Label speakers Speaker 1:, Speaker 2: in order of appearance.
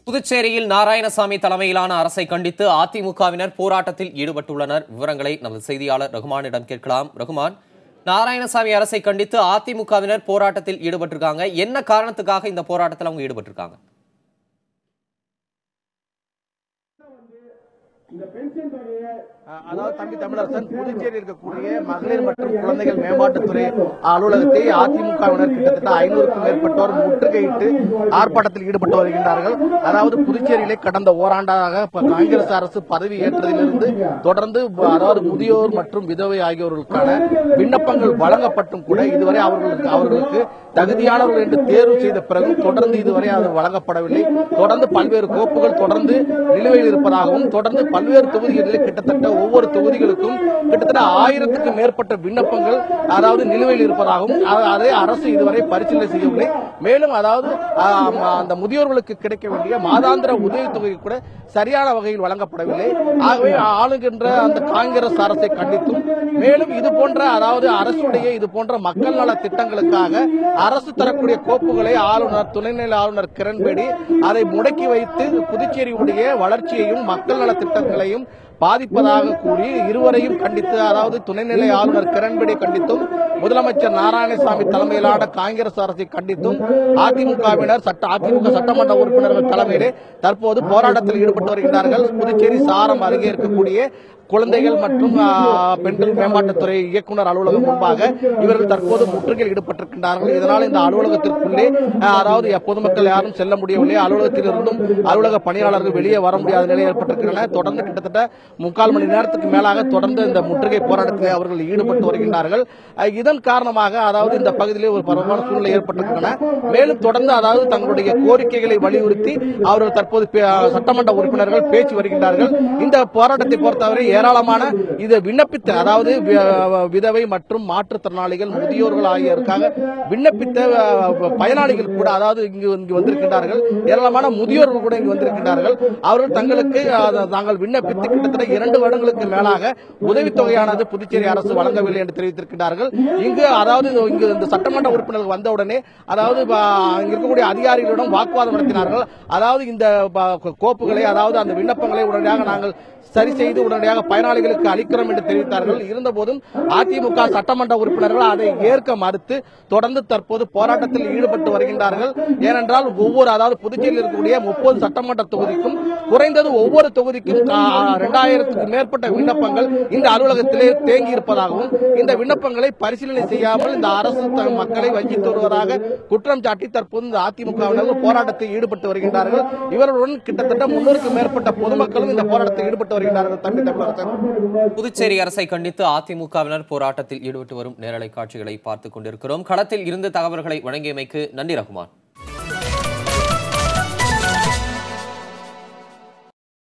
Speaker 1: புதுச்சேரியில் நாராயணசாமி தலைமையிலான அரசை கண்டித்து அதிமுகவினர் போராட்டத்தில் ஈடுபட்டுள்ளனர். விவரங்களை நமது செய்தியாளர் ரகுமானிடம் கேட்கலாம். ரகுமான், நாராயணசாமி அரசை கண்டித்து அதிமுகவினர் போராட்டத்தில் ஈடுபட்டிருக்காங்க. என்ன காரணத்துக்காக இந்த போராட்டத்தில் அவங்க ஈடுபட்டிருக்காங்க?
Speaker 2: அதாவது தம்பி தமிழரசன், புதுச்சேரி இருக்கக்கூடிய மகளிர் மற்றும் குழந்தைகள் மேம்பாட்டுத்துறை அலுவலகத்தை அதிமுகவினர் கிட்டத்தட்ட 500க்கும் மேற்பட்டோர் முற்றுகையிட்டு ஆர்ப்பாட்டத்தில் ஈடுபட்டு வருகின்றார்கள். அதாவது புதுச்சேரியிலே கடந்த ஓராண்டாக காங்கிரஸ் அரசு பதவி ஏற்றதிலிருந்து தொடர்ந்து அதாவது முதியோர் மற்றும் விதவை ஆகியோர்களுக்கான விண்ணப்பங்கள் வழங்கப்பட்டும் கூட இதுவரை அவர்களுக்கு தகுதியானவர்கள் என்று தேர்வு செய்த பிறகு தொடர்ந்து இதுவரை அது வழங்கப்படவில்லை. தொடர்ந்து பல்வேறு கோப்புகள் தொடர்ந்து நிலுவையில் இருப்பதாகவும் தொடர்ந்து பல்வேறு தொகுதிகளில் கிட்டத்தட்ட ஒவ்வொரு தொகுதிகளுக்கும் கிட்டத்தட்ட 1000க்கும் மேற்பட்ட விண்ணப்பங்கள் அதாவது நிலுவையில் இருப்பதாகவும் அதை அரசு இதுவரை பரிசீலனை செய்யவில்லை. மேலும் அதாவது அந்த முதியோர்களுக்கு கிடைக்க வேண்டிய மாதாந்திர உதவித்தொகை கூட சரியான வகையில் வழங்கப்படவில்லை. ஆகவே ஆளுகின்ற அந்த காங்கிரஸ் அரசை கண்டித்தும் மேலும் இது போன்ற அதாவது அரசுடைய இது போன்ற மக்கள் நல திட்டங்களுக்காக அரசு தரக்கூடிய கோப்புகளை ஆளுநர் துணைநிலை ஆளுநர் கிரண்பேடி அதை முடக்கி வைத்து புதுச்சேரியுடைய வளர்ச்சியையும் மக்கள் நல திட்டங்களையும் பாதிப்பதாக கூறி இருவரையும் கண்டித்து அதாவது துணைநிலை ஆளுநர் கிரண்பேடி கண்டித்தும் முதலமைச்சர் நாராயணசாமி தலைமையிலான காங்கிரஸ் அரசை கண்டித்தும் அதிமுக சட்டமன்ற உறுப்பினர்கள் தலைமையிலே தற்போது போராட்டத்தில் ஈடுபட்டு வருகின்றார்கள். புதுச்சேரி சாரம் அருகே இருக்கக்கூடிய குழந்தைகள் மற்றும் பெண்கள் மேம்பாட்டுத்துறை இயக்குநர் அலுவலகம் முன்பாக இவர்கள் தற்போது முற்றுகையில் ஈடுபட்டிருக்கின்றார்கள். இதனால் இந்த அலுவலகத்திற்குள்ளே அதாவது பொதுமக்கள் யாரும் செல்ல முடியவில்லை. அலுவலகத்தில் இருந்தும் அலுவலக பணியாளர்கள் வெளியே வர முடியாத நிலை ஏற்பட்டிருக்கின்றன. தொடர்ந்து கிட்டத்தட்ட 3/4 மணி நேரத்துக்கு மேலாக தொடர்ந்து இந்த முற்றுகை போராட்டத்தில் அவர்கள் ஈடுபட்டு வருகின்றார்கள். இதன் காரணமாக அதாவது இந்த பகுதியிலே ஒரு பரவலான சூழ்நிலை ஏற்பட்டிருக்கின்றன. மேலும் தொடர்ந்து அதாவது தங்களுடைய கோரிக்கைகளை வலியுறுத்தி அவர்கள் தற்போது சட்டமன்ற உறுப்பினர்கள் பேசி வருகின்றார்கள். இந்த போராட்டத்தை பொறுத்தவரை ஏராளமான இது விண்ணப்பித்த அதாவது விதவை மற்றும் மாற்றுத்திறனாளிகள் முதியோர்கள் ஆகியோருக்காக விண்ணப்பித்த பயனாளிகள் கூட அதாவது இங்கு வந்திருக்கின்றார்கள். ஏராளமான முதியோர்கள் கூட இங்கு வந்திருக்கின்றார்கள். அவர்கள் தங்களுக்கு தாங்கள் விண்ணப்பித்து கிட்டத்தட்ட 2 வருடங்களுக்கு மேலாக உதவித்தொகையானது புதுச்சேரி அரசு வழங்கவில்லை என்று தெரிவித்திருக்கிறார்கள். இங்கு அதாவது இங்கு இந்த சட்டமன்ற உறுப்பினர்கள் வந்தவுடனே அதாவது இருக்கக்கூடிய அதிகாரிகளிடம் வாக்குவாதம் நடத்தினார்கள். அதாவது இந்த கோப்புகளை அதாவது அந்த விண்ணப்பங்களை உடனடியாக நாங்கள் சரி செய்து உடனடியாக பயனாளிகளுக்கு அளிக்கிறோம் என்று தெரிவித்தார்கள். இருந்தபோதும் அதிமுக சட்டமன்ற உறுப்பினர்கள் அதை ஏற்க மறுத்து தொடர்ந்து தற்போது போராட்டத்தில் ஈடுபட்டு வருகின்றார்கள். ஏனென்றால் ஒவ்வொரு அதாவது புதுச்சேரியில் இருக்கக்கூடிய 30 சட்டமன்ற தொகுதிக்கும் குறைந்தது ஒவ்வொரு தொகுதிக்கும் 2000க்கும் மேற்பட்ட விண்ணப்பங்கள் இந்த அலுவலகத்திலே தேங்கி இருப்பதாகவும் இந்த விண்ணப்பங்களை பரிசீலனை செய்யாமல் இந்த அரசு மக்களை வஞ்சித்து வருவதாக குற்றம் சாட்டி தற்போது இந்த அதிமுகவினர் போராட்டத்தில் ஈடுபட்டு வருகின்றார்கள். இவர்களுடன் கிட்டத்தட்ட 300க்கும் மேற்பட்ட பொதுமக்களும் இந்த போராட்டத்தில் ஈடுபட்டு வருகின்றார்கள்.
Speaker 1: புதுச்சேரி அரசை கண்டித்து அதிமுகவினர் போராட்டத்தில் ஈடுபட்டு வரும் நேரலை காட்சிகளை பார்த்துக் கொண்டிருக்கிறோம். களத்தில் இருந்து தகவல்களை வழங்கியமைக்கு நன்றி ரகுமான்.